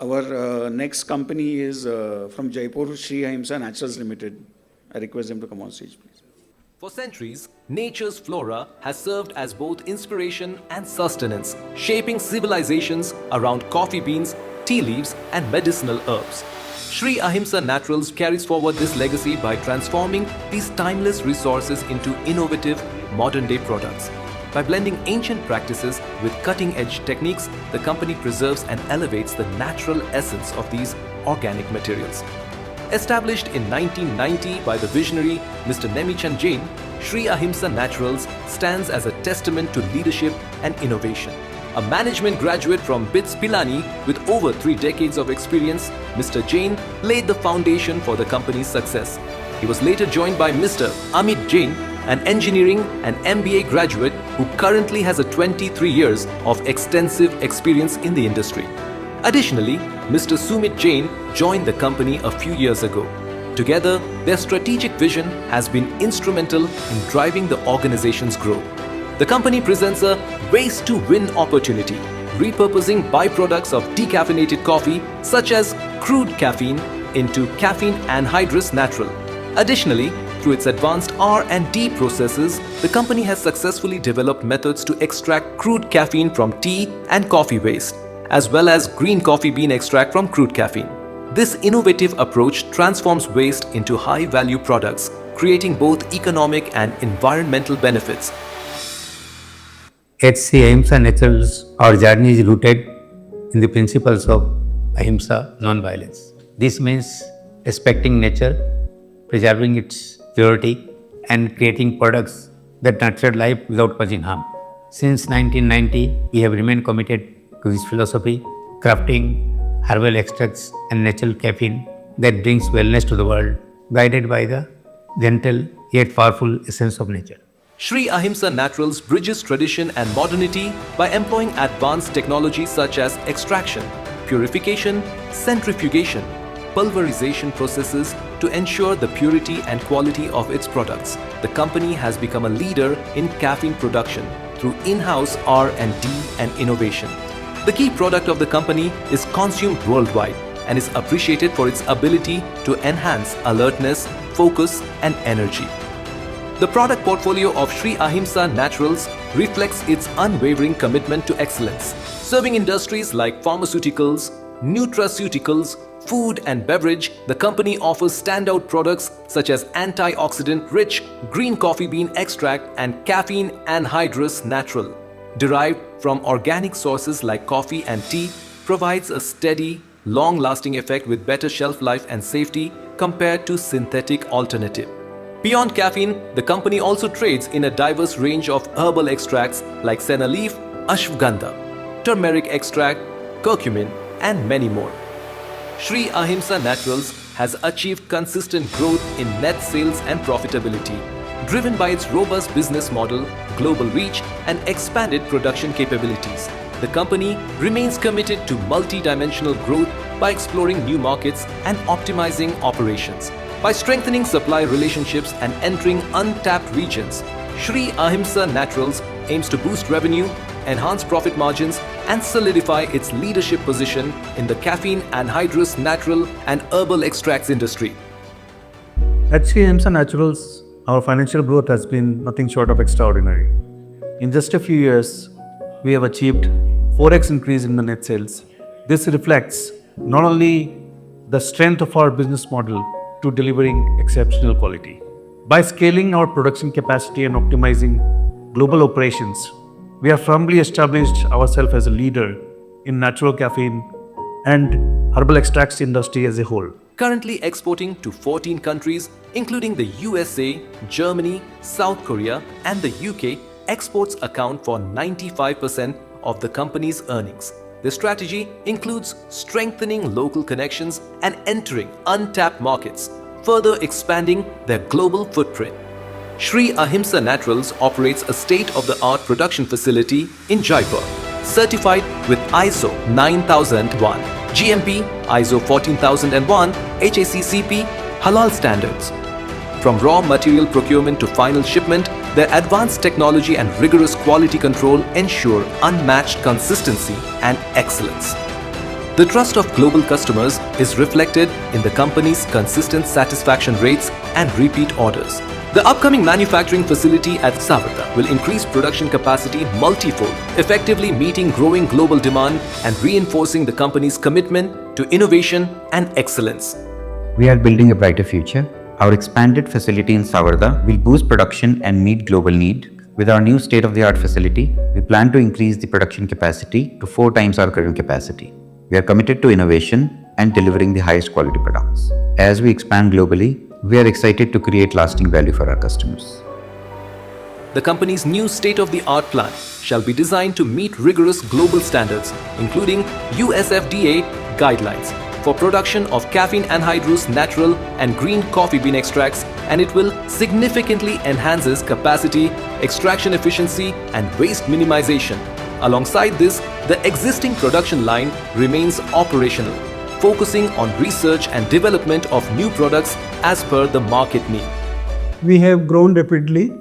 Our next company is from Jaipur, Shri Ahimsa Naturals Limited. I request them to come on stage, please. For centuries, nature's flora has served as both inspiration and sustenance, shaping civilizations around coffee beans, tea leaves, and medicinal herbs. Shri Ahimsa Naturals carries forward this legacy by transforming these timeless resources into innovative, modern-day products. By blending ancient practices with cutting-edge techniques, the company preserves and elevates the natural essence of these organic materials. Established in 1990 by the visionary Mr. Nemichand Jain, Shri Ahimsa Naturals stands as a testament to leadership and innovation. A management graduate from BITS Pilani with over 3 decades of experience, Mr. Jain laid the foundation for the company's success. He was later joined by Mr. Amit Jain, an engineering and MBA graduate who currently has 23 years of extensive experience in the industry. Additionally, Mr. Sumit Jain joined the company a few years ago. Together, their strategic vision has been instrumental in driving the organization's growth. The company presents a waste-to-win opportunity, repurposing byproducts of decaffeinated coffee such as crude caffeine into caffeine anhydrous natural. Additionally, through its advanced R&D processes, the company has successfully developed methods to extract crude caffeine from tea and coffee waste, as well as green coffee bean extract from crude caffeine. This innovative approach transforms waste into high-value products, creating both economic and environmental benefits. At Shri Ahimsa Naturals, our journey is rooted in the principles of Ahimsa, non-violence. This means respecting nature, preserving its purity, and creating products that nurture life without causing harm. Since 1990, we have remained committed to this philosophy, crafting herbal extracts and natural caffeine that brings wellness to the world, guided by the gentle yet powerful essence of nature. Shri Ahimsa Naturals bridges tradition and modernity by employing advanced technologies such as extraction, purification, centrifugation, pulverization processes to ensure the purity and quality of its products. The company has become a leader in caffeine production through in-house R&D and innovation. The key product of the company is consumed worldwide and is appreciated for its ability to enhance alertness, focus, and energy. The product portfolio of Shri Ahimsa Naturals reflects its unwavering commitment to excellence. Serving industries like pharmaceuticals, nutraceuticals, food and beverage, the company offers standout products such as antioxidant-rich green coffee bean extract and caffeine anhydrous natural, derived from organic sources like coffee and tea, provides a steady, long-lasting effect with better shelf life and safety compared to synthetic alternative. Beyond caffeine, the company also trades in a diverse range of herbal extracts like senna leaf, ashwagandha, turmeric extract, curcumin, and many more. Shri Ahimsa Naturals has achieved consistent growth in net sales and profitability, driven by its robust business model, global reach, and expanded production capabilities. The company remains committed to multi-dimensional growth by exploring new markets and optimizing operations. By strengthening supply relationships and entering untapped regions, Shri Ahimsa Naturals aims to boost revenue, enhance profit margins, and solidify its leadership position in the caffeine anhydrous natural and herbal extracts industry. At Shri Ahimsa Naturals, our financial growth has been nothing short of extraordinary. In just a few years, we have achieved 4x increase in the net sales. This reflects not only the strength of our business model to delivering exceptional quality. By scaling our production capacity and optimizing global operations, we have firmly established ourselves as a leader in natural caffeine and herbal extracts industry as a whole. Currently exporting to 14 countries, including the USA, Germany, South Korea, and the UK, exports account for 95% of the company's earnings. The strategy includes strengthening local connections and entering untapped markets, further expanding their global footprint. Shri Ahimsa Naturals operates a state-of-the-art production facility in Jaipur, certified with ISO 9001, GMP, ISO 14001, HACCP, Halal standards. From raw material procurement to final shipment, their advanced technology and rigorous quality control ensure unmatched consistency and excellence. The trust of global customers is reflected in the company's consistent satisfaction rates and repeat orders. The upcoming manufacturing facility at Savartha will increase production capacity multifold, effectively meeting growing global demand and reinforcing the company's commitment to innovation and excellence. We are building a brighter future. Our expanded facility in Savartha will boost production and meet global need. With our new state-of-the-art facility, we plan to increase the production capacity to 4 times our current capacity. We are committed to innovation and delivering the highest quality products. As we expand globally, we are excited to create lasting value for our customers. The company's new state-of-the-art plant shall be designed to meet rigorous global standards, including USFDA guidelines for production of caffeine anhydrous natural and green coffee bean extracts, and it will significantly enhance its capacity, extraction efficiency and waste minimization. Alongside this, the existing production line remains operational, focusing on research and development of new products as per the market need. We have grown rapidly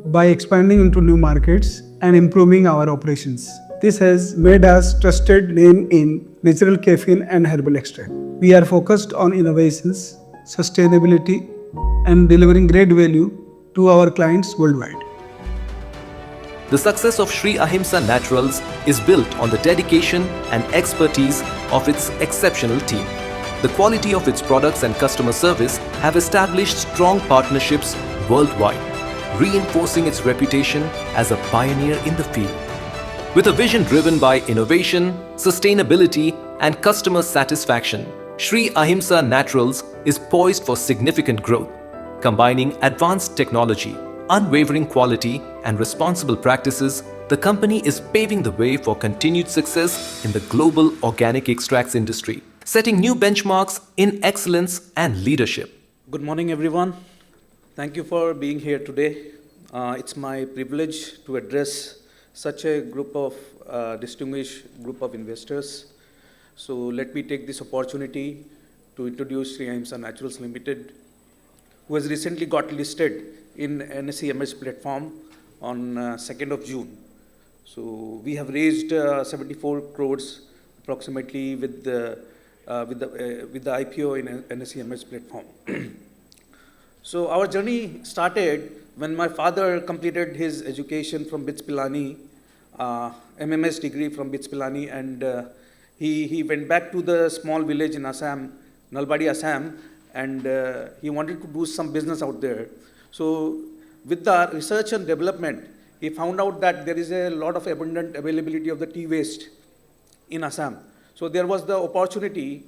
by expanding into new markets and improving our operations. This has made us trusted name in natural caffeine and herbal extract. We are focused on innovations, sustainability, and delivering great value to our clients worldwide. The success of Shri Ahimsa Naturals is built on the dedication and expertise of its exceptional team. The quality of its products and customer service have established strong partnerships worldwide, reinforcing its reputation as a pioneer in the field. With a vision driven by innovation, sustainability, and customer satisfaction, Shri Ahimsa Naturals is poised for significant growth, combining advanced technology, unwavering quality, and responsible practices. The company is paving the way for continued success in the global organic extracts industry, setting new benchmarks in excellence and leadership. Good morning, everyone. Thank you for being here today. It's my privilege to address such a distinguished group of investors. So let me take this opportunity to introduce Shri Ahimsa Naturals Limited, who has recently got listed in NSE MS platform on 2nd of June. So we have raised 74 crores approximately with the IPO in NSE MS platform. So our journey started when my father completed his education from BITS Pilani, MMS degree from BITS Pilani, and he went back to the small village in Assam, Nalbari, Assam, and he wanted to do some business out there. So with the research and development, he found out that there is a lot of abundant availability of the tea waste in Assam. So there was the opportunity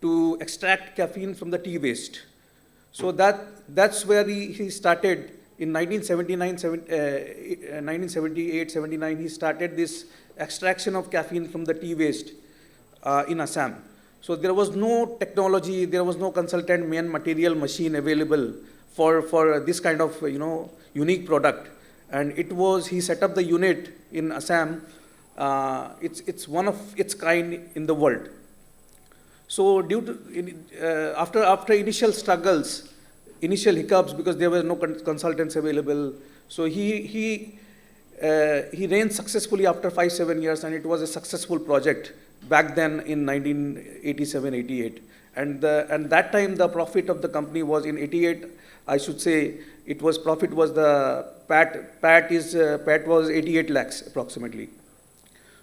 to extract caffeine from the tea waste. So that's where he started in 1978-79. He started this extraction of caffeine from the tea waste in Assam. So there was no technology, there was no consultant main material machine available for this kind of unique product. And he set up the unit in Assam. It's one of its kind in the world. So after initial struggles, initial hiccups, because there were no consultants available, so he ran successfully after 5-7 years, and it was a successful project back then in 1987-88. And that time the profit of the company was in 88. I should say profit was the PAT was 88 lakhs approximately.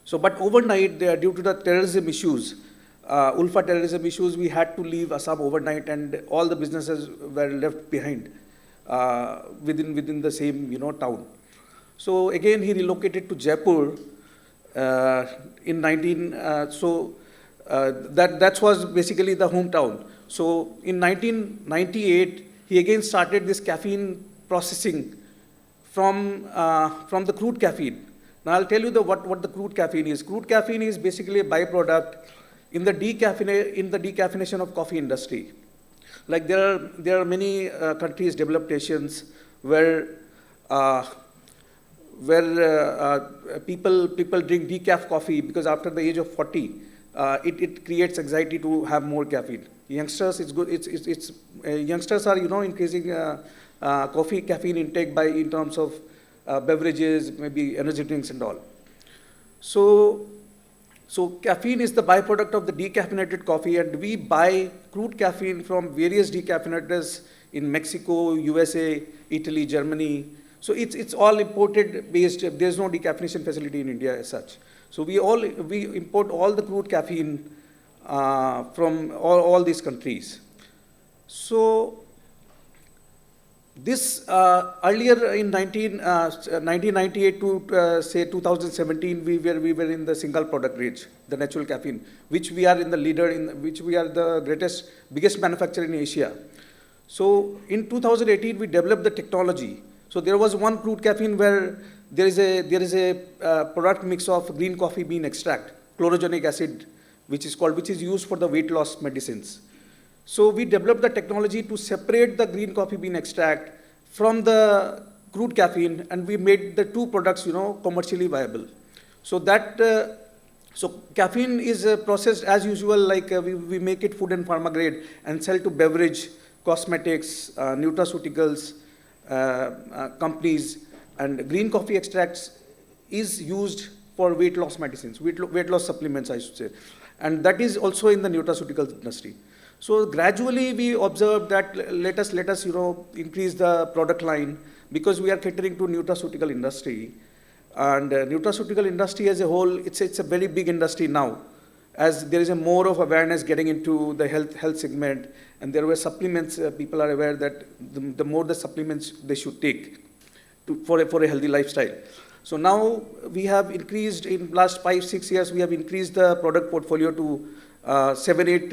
So, but overnight, due to the terrorism issues, Ulfa terrorism issues, we had to leave Assam overnight, and all the businesses were left behind within the same town. So again, he relocated to Jaipur in that was basically the hometown. So in 1998, he again started this caffeine processing from the crude caffeine. Now I'll tell you what the crude caffeine is. Crude caffeine is basically a byproduct in the decaffeination of coffee industry. Like there are many countries, developed nations, where people drink decaf coffee because after the age of 40, it creates anxiety to have more caffeine. Youngsters, it's good. Youngsters are increasing caffeine intake in terms of beverages, maybe energy drinks and all. So So caffeine is the byproduct of the decaffeinated coffee, and we buy crude caffeine from various decaffeinators in Mexico, USA, Italy, Germany. So it's all imported based. There's no decaffeination facility in India as such. So we import all the crude caffeine from all these countries. So this earlier in 1998 to say 2017, we were in the single product range, the natural caffeine, which we are in the leader in, which we are the biggest manufacturer in Asia. So in 2018, we developed the technology. So there was one crude caffeine where there is a product mix of green coffee bean extract, chlorogenic acid, which is used for the weight loss medicines. So we developed the technology to separate the green coffee bean extract from the crude caffeine, and we made the two products, commercially viable. So so caffeine is processed as usual, like we make it food and pharma grade and sell to beverage, cosmetics, nutraceuticals companies, and green coffee extracts is used for weight loss medicines, weight loss supplements, I should say, and that is also in the nutraceutical industry. So gradually we observed that let us increase the product line, because we are catering to nutraceutical industry, and nutraceutical industry as a whole, it's a very big industry now, as there is a more of awareness getting into the health segment, and there were supplements. People are aware that the more the supplements they should take for a healthy lifestyle. So now we have increased in last 5-6 years. We have increased the product portfolio to 7-8,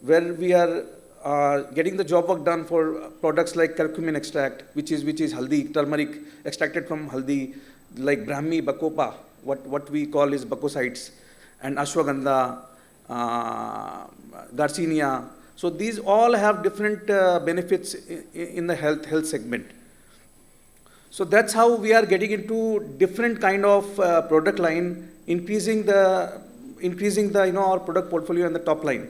where we are getting the job work done for products like curcumin extract, which is haldi, turmeric extracted from haldi, like Brahmi, Bacopa, what we call is bacosides, and ashwagandha, Garcinia. So these all have different benefits in the health segment. So that's how we are getting into different kind of product line, increasing the our product portfolio and the top line.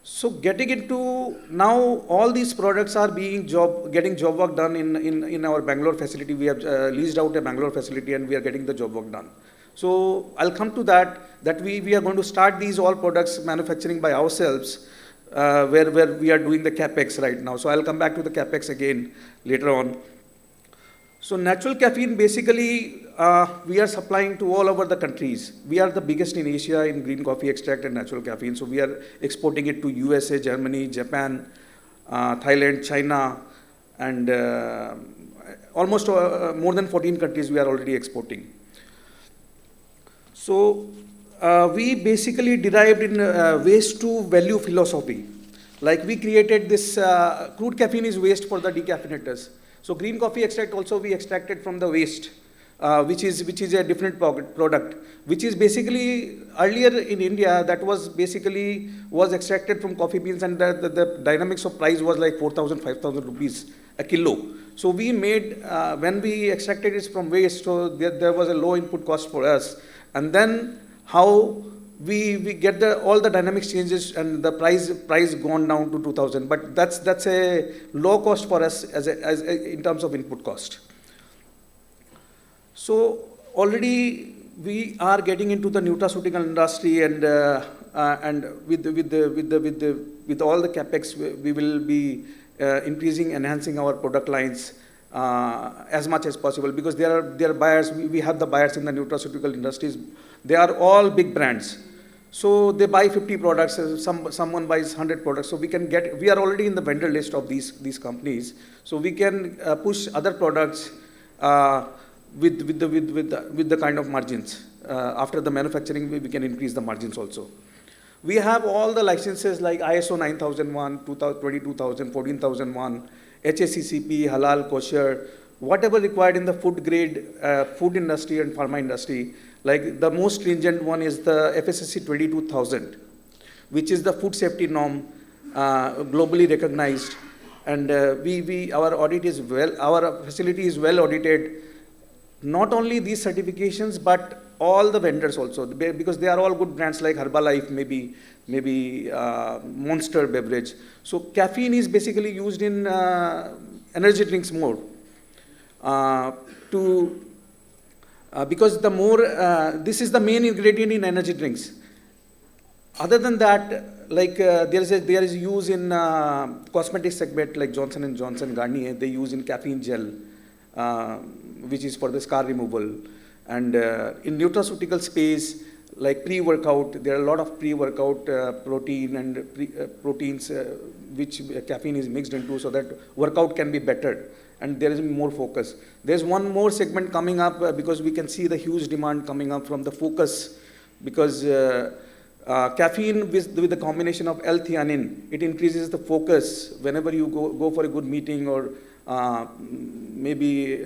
So getting into now, all these products are getting job work done in our Bangalore facility. We have leased out a Bangalore facility, and we are getting the job work done. So I'll come to that we are going to start these all products manufacturing by ourselves, where we are doing the capex right now. So I'll come back to the capex again later on. So natural caffeine, basically, we are supplying to all over the countries. We are the biggest in Asia in green coffee extract and natural caffeine. So we are exporting it to USA, Germany, Japan, Thailand, China, and almost more than 14 countries we are already exporting. So we basically derived in waste to value philosophy. Like we created this, crude caffeine is waste for the decaffeinators. So green coffee extract also we extracted from the waste, which is a different product, which is basically earlier in India that was extracted from coffee beans, and the dynamics of price was like 4,000, 5,000 rupees a kilo. So we made, when we extracted it from waste, so there was a low input cost for us, and then how we get all the dynamics changes, and the price gone down to 2,000. But that's a low cost for us as in terms of input cost. So already we are getting into the nutraceutical industry, and with all the capex we will be enhancing our product lines as much as possible, because there are buyers. We have the buyers in the nutraceutical industries. They are all big brands. So they buy 50 products, someone buys 100 products. So we are already in the vendor list of these companies. So we can push other products with the kind of margins. After the manufacturing, we can increase the margins also. We have all the licenses like ISO 9001, 22,000, 14,001, HACCP, halal, kosher, whatever required in the food grade, food industry and pharma industry. Like the most stringent one is the FSSC 22,000, which is the food safety norm, globally recognized. And our facility is well audited. Not only these certifications, but all the vendors also, because they are all good brands like Herbalife, maybe Monster beverage. So caffeine is basically used in energy drinks more. because the more, this is the main ingredient in energy drinks. Other than that, like there is use in cosmetic segment like Johnson & Johnson, Garnier, they use in caffeine gel, which is for the scar removal. And in nutraceutical space, like pre-workout, there are a lot of pre-workout protein and proteins which caffeine is mixed into so that workout can be better. And there is more focus. There's one more segment coming up because we can see the huge demand coming up from the focus, because caffeine with the combination of L-theanine, it increases the focus whenever you go for a good meeting, or maybe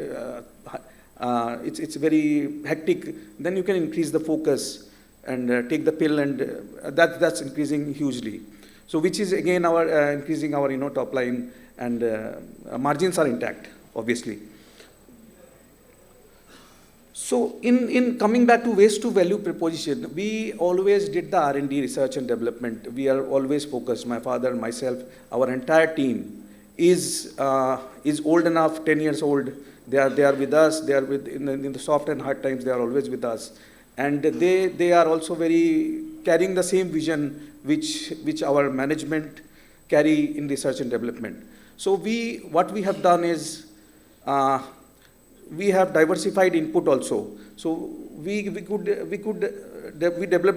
it's very hectic, then you can increase the focus and take the pill, and that's increasing hugely. So which is again our increasing our top line, and margins are intact, obviously. So in coming back to waste to value proposition, we always did the R&D, research and development. We are always focused, my father, myself, our entire team is old enough, 10 years old. They are with us, they are in the soft and hard times, they are always with us. And they are also carrying the same vision which our management carry in research and development. So what we have done is, we have diversified input also. So we developed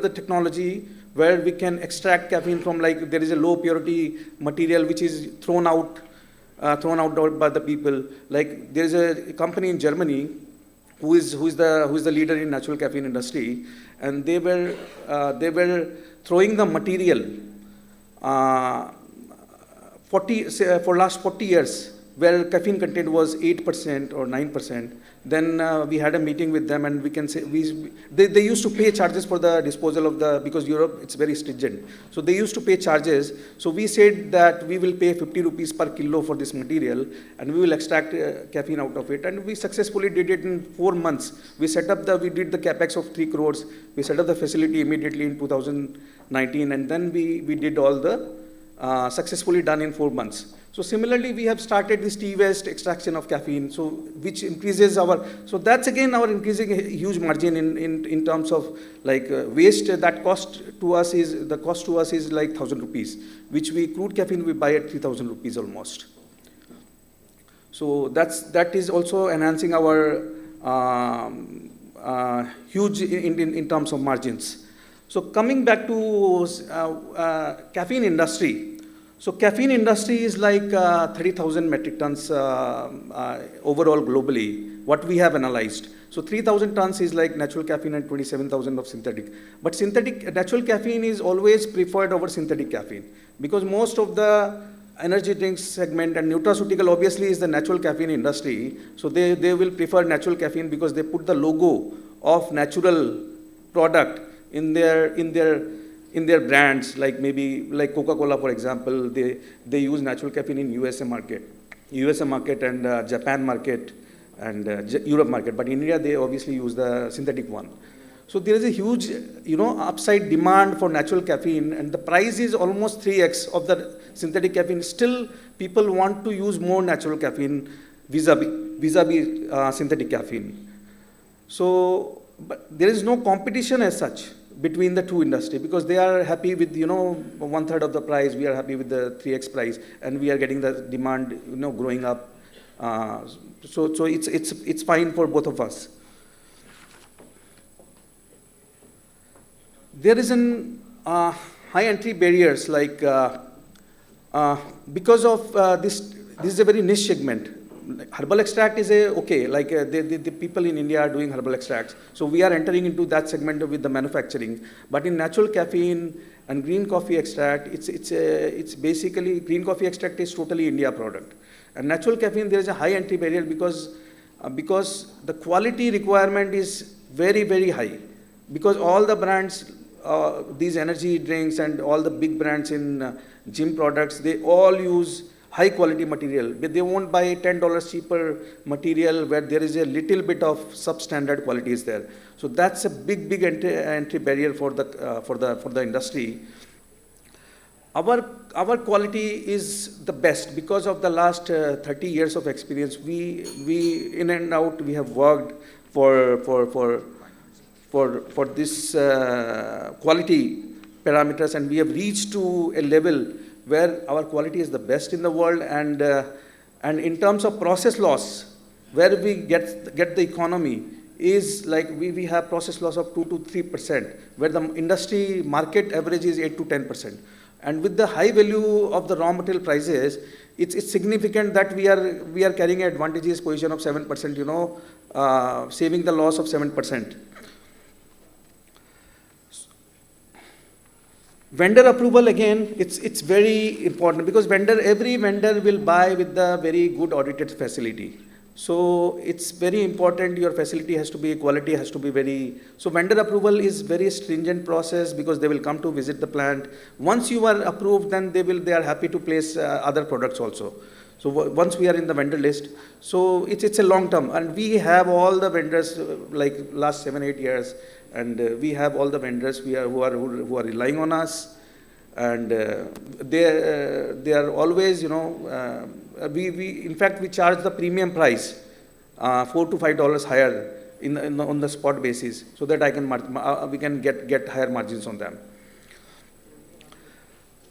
the technology where we can extract caffeine from, like, there is a low purity material which is thrown out by the people. Like there is a company in Germany who is the leader in natural caffeine industry, and they were throwing the material for last 40 years, where caffeine content was 8% or 9%. Then we had a meeting with them, and we can say they used to pay charges for the disposal of because Europe, it's very stringent. So they used to pay charges. So we said that we will pay 50 rupees per kilo for this material, and we will extract caffeine out of it. And we successfully did it in 4 months. We did the capex of 3 crores. We set up the facility immediately in 2019, and then we did all the successfully done in 4 months. So similarly, we have started this tea waste extraction of caffeine, so which increases so that's again our increasing a huge margin in terms of like waste. That cost to us is like 1,000 rupees, which crude caffeine we buy at 3,000 rupees almost. So that is also enhancing our huge in terms of margins. So coming back to caffeine industry. So caffeine industry is like 30,000 metric tons overall globally, what we have analyzed. So 3,000 tons is like natural caffeine and 27,000 of synthetic. But natural caffeine is always preferred over synthetic caffeine, because most of the energy drinks segment and nutraceutical obviously is the natural caffeine industry. So they will prefer natural caffeine because they put the logo of natural product in their brands, like maybe like Coca-Cola, for example, they use natural caffeine in USA market and Japan market and Europe market. But in India, they obviously use the synthetic one. So there is a huge, upside demand for natural caffeine, and the price is almost 3x of the synthetic caffeine. Still, people want to use more natural caffeine vis-a-vis synthetic caffeine. So, but there is no competition as such between the two industry, because they are happy with 1/3 of the price. We are happy with the 3x price, and we are getting the demand growing up. So it's fine for both of us. There is an high entry barriers, like because of this is a very niche segment. Herbal extract is the people in India are doing herbal extracts. So we are entering into that segment with the manufacturing. But in natural caffeine and green coffee extract, it's basically, green coffee extract is totally India product. And natural caffeine, there is a high entry barrier because the quality requirement is very, very high. Because all the brands, these energy drinks and all the big brands in gym products, they all use high quality material. They won't buy $10 cheaper material where there is a little bit of substandard quality is there. So that's a big entry barrier for the industry. Our quality is the best because of the last 30 years of experience. We in and out, we have worked for this quality parameters, and we have reached to a level where our quality is the best in the world, and in terms of process loss, where we get the economy is like we have process loss of 2 to 3%, where the industry market average is 8 to 10%. And with the high value of the raw material prices, it's significant that we are carrying an advantageous position of 7%, you know, saving the loss of 7%. Vendor approval, again, it's very important, because every vendor will buy with the very good audited facility. So it's very important, your facility has to be, quality has to be very, so vendor approval is very stringent process, because they will come to visit the plant. Once you are approved, then they are happy to place other products also. So once we are in the vendor list, so it's a long term, and we have all the vendors like last 7-8 years, and we have all the vendors who are relying on us, and they are always, you know, in fact we charge the premium price, $4 to $5 higher on the spot basis, so that we can get higher margins on them.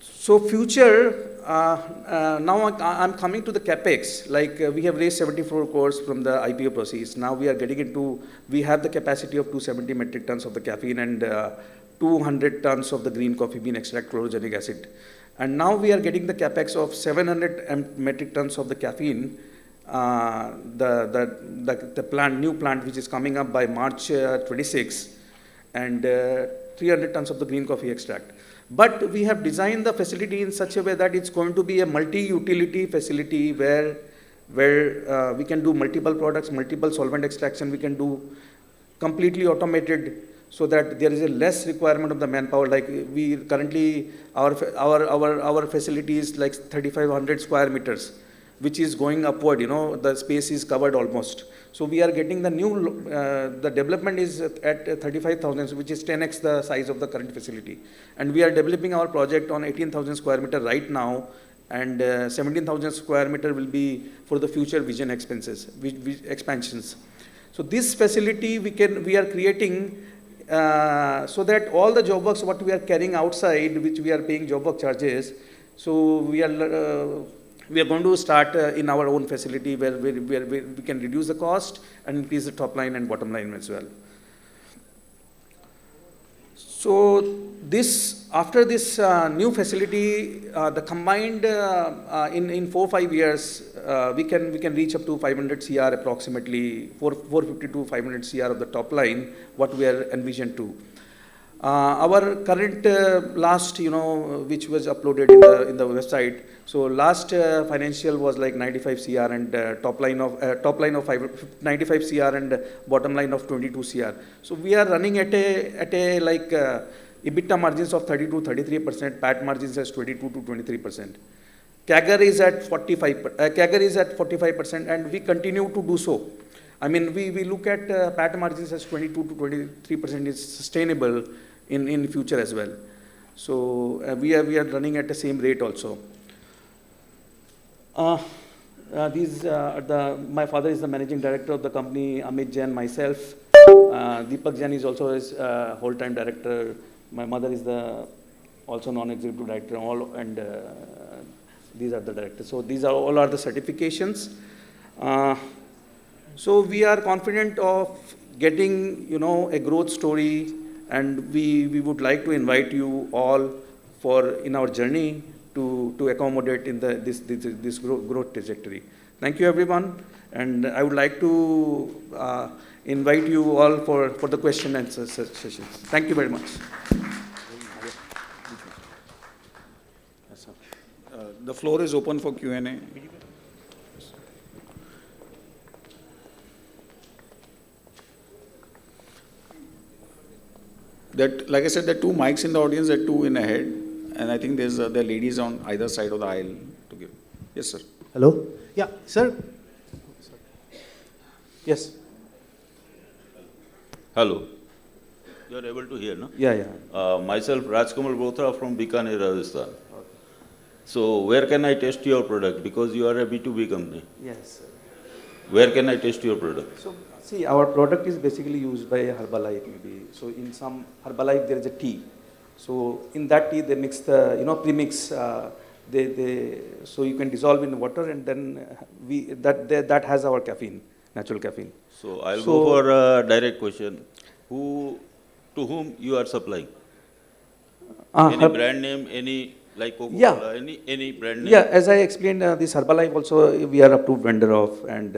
So future, now I'm coming to the capex. Like we have raised 74 crores from the IPO proceeds. Now we are getting into, we have the capacity of 270 metric tons of the caffeine and 200 tons of the green coffee bean extract chlorogenic acid. And now we are getting the capex of 700 metric tons of the caffeine, the plant, new plant which is coming up by March 26, and 300 tons of the green coffee extract. But we have designed the facility in such a way that it's going to be a multi-utility facility where we can do multiple products, multiple solvent extraction, we can do completely automated, so that there is a less requirement of the manpower. Like we currently, our facility is like 3,500 square meters, which is going upward, you know, the space is covered almost. So we are getting the new, the development is at 35,000, which is 10x the size of the current facility. And we are developing our project on 18,000 square meter right now, and 17,000 square meter will be for the future vision expansions. So this facility we are creating so that all the job works what we are carrying outside, which we are paying job work charges, so we are going to start in our own facility where we can reduce the cost and increase the top line and bottom line as well. So this, after this new facility, the combined in 4-5 years, we can reach up to 500 CR approximately, 450 to 500 CR of the top line, what we are envisioned to. Our current last, you know, which was uploaded in the website. So last financial was like 95 CR and top line of 95 CR and bottom line of 22 CR. So we are running at a like EBITDA margins of 30 to 33%, PAT margins as 22 to 23%. CAGR is at 45%, and we continue to do so. I mean, we look at PAT margins as 22 to 23% is sustainable in future as well. So we are running at the same rate also. My father is the managing director of the company, Amit Jain, myself. Deepak Jain is also his whole-time director. My mother is also non-executive director, and these are the directors. So these are all the certifications. So we are confident of getting, you know, a growth story, and we would like to invite you all in our journey to accommodate in this growth trajectory. Thank you, everyone, and I would like to invite you all for the question and answer session. Thank you very much. The floor is open for Q&A. Like I said, there are 2 mics in the audience, there are 2 in ahead, and I think there are ladies on either side of the aisle to give. Yes, sir. Hello? Yeah, sir. Yes. Hello. You are able to hear, no? Yeah. Myself, Rajkamal Bothra from Bikaner, Rajasthan. So where can I test your product? Because you are a B2B company. Yes, sir. Where can I test your product? So, see, our product is basically used by Herbalife maybe. So, in some Herbalife, there is a tea. So, in that tea, they mix the, premix, so you can dissolve in water, and then that has our caffeine, natural caffeine. So I'll go for a direct question. To whom you are supplying? Any brand name, any like Coca-Cola, any brand name? Yeah, as I explained, this Herbalife also we are approved vendor of, and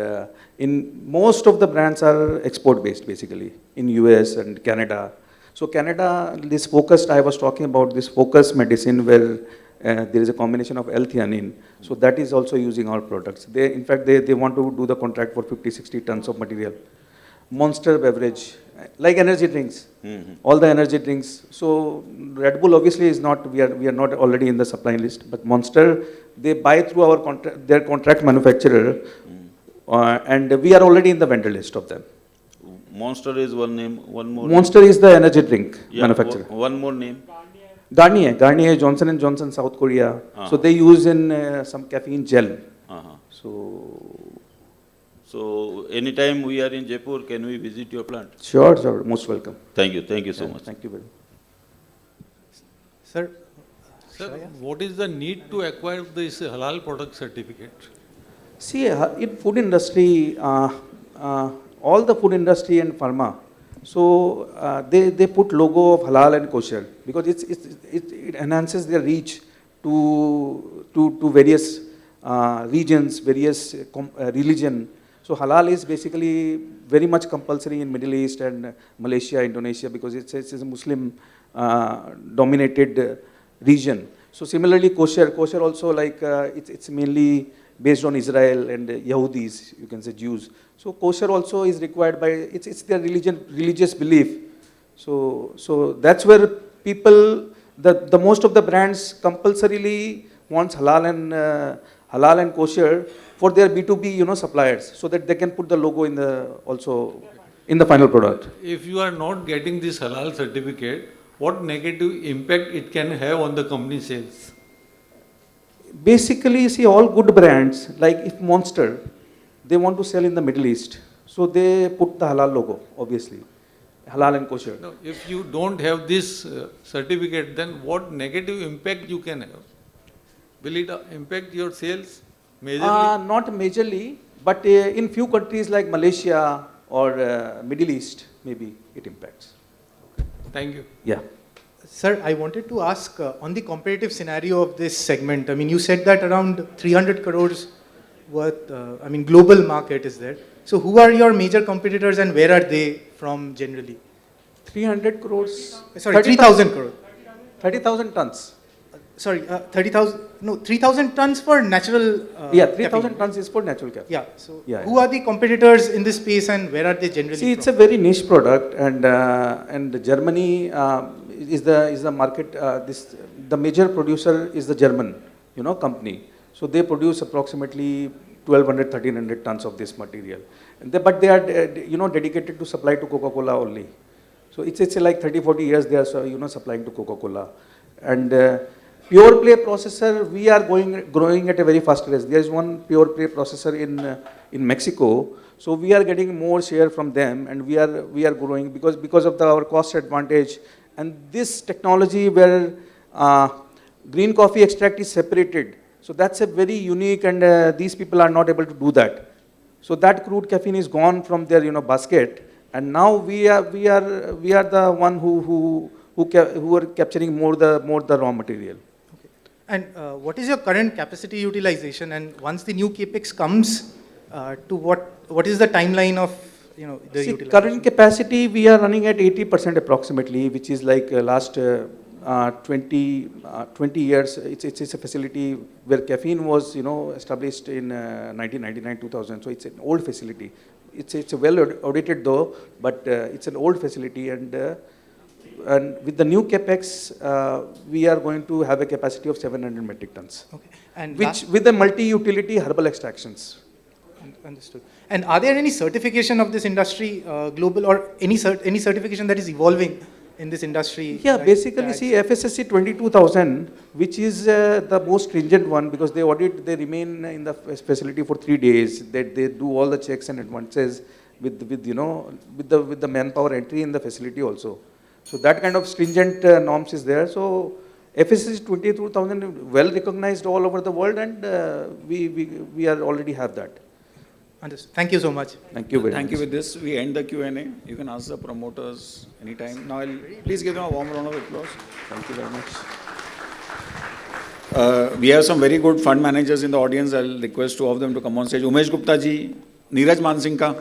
in most of the brands are export based basically in US and Canada. So Canada, this focused, I was talking about this focused medicine where there is a combination of L-theanine. So that is also using our products. In fact, they want to do the contract for 50-60 tons of material. Monster beverage, like energy drinks, all the energy drinks. So Red Bull obviously is not, we are not already in the supply list, but Monster, they buy through our their contract manufacturer, and we are already in the vendor list of them. Monster is one name, one more Monster name. is the energy drink manufacturer. One more name. Garnier, Johnson & Johnson, South Korea. So they use in some caffeine gel. So anytime we are in Jaipur, can we visit your plant? Sure, most welcome. Thank you so much. Thank you very much. Sir, what is the need to acquire this halal product certificate? See, in food industry, all the food industry and pharma, so they put logo of halal and kosher because it enhances their reach to various regions, various religion. So halal is basically very much compulsory in Middle East and Malaysia, Indonesia, because it's a Muslim dominated region. So similarly, kosher also like it's mainly based on Israel and Yahudis, you can say Jews. So kosher also is required by, it's their religious belief. So that's where people, the most of the brands compulsorily wants halal and kosher for their B2B, suppliers, so that they can put the logo in the final product. If you are not getting this halal certificate, what negative impact it can have on the company sales? Basically, see, all good brands, like if Monster, they want to sell in the Middle East, so they put the halal logo, obviously, halal and kosher. No, if you don't have this certificate, then what negative impact you can have? Will it impact your sales majorly? Not majorly, but in few countries like Malaysia or Middle East, maybe it impacts. Thank you. Yeah. Sir, I wanted to ask on the competitive scenario of this segment. I mean, you said that around 300 crores worth, global market is there. So who are your major competitors and where are they from generally? 300 crores? Sorry, 3,000 crores. 30,000 tons. Sorry, 3,000 tons for natural. 3,000 tons is for natural caffeine. Yeah. So who are the competitors in this space and where are they generally? See, it's a very niche product, and Germany is the market. The major producer is the German, company. So they produce approximately 1,200, 1,300 tons of this material. But they are, dedicated to supply to Coca-Cola only. So it's like 30, 40 years they are, supplying to Coca-Cola. And pure play processor, we are growing at a very fast rate. There is one pure play processor in Mexico. So we are getting more share from them, and we are growing because of our cost advantage. And this technology where green coffee extract is separated. So that's a very unique, and these people are not able to do that. So that crude caffeine is gone from their basket, and now we are the one who are capturing more the raw material. Okay. And what is your current capacity utilization? And once the new capex comes, to what is the timeline of the utilization? Current capacity we are running at 80% approximately, which is like last 20 years. It's a facility where caffeine was established in 1999, 2000. So it's an old facility. It's a well audited though, but it's an old facility, and with the new capex, we are going to have a capacity of 700 metric tons. Okay. And with the multi-utility herbal extractions. Understood. And are there any certification of this industry, global, or any certification that is evolving in this industry? Yeah, like basically, tags? see, FSSC 22,000, which is the most stringent one because they audit, they remain in the facility for 3 days. They do all the checks and advances with you know, with the manpower entry in the facility also. So that kind of stringent norms is there. So FSSC 22,000 well recognized all over the world, and we are already have that. Understood. Thank you so much. Thank you very Thank much. you. With this, we end the Q&A. You can ask the promoters anytime. Now, please give them a warm round of applause. Thank you very much. We have some very good fund managers in the audience. I'll request two of them to come on stage. Umesh Gupta ji, Neeraj Mansinka.